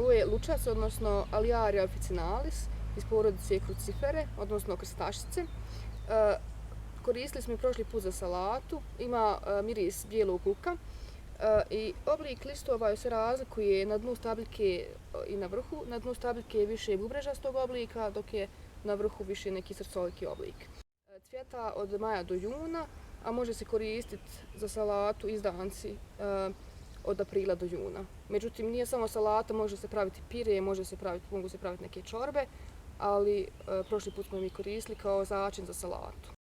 Ovo je lučac, odnosno Aliaria officinalis iz porodice Crucifere, odnosno krstašice. Koristili smo i prošli put za salatu, ima miris bijelog luka i oblik listova se razlikuje na dnu stabljike i na vrhu. Na dnu stabljike je više bubrežastog oblika, dok je na vrhu više neki srcoliki oblik. Cvjeta od maja do juna, a može se koristiti za salatu izdanci od aprila do juna. Međutim, nije samo salata, može se praviti pire, mogu se praviti neke čorbe, ali prošli put smo mi koristili kao začin za salatu.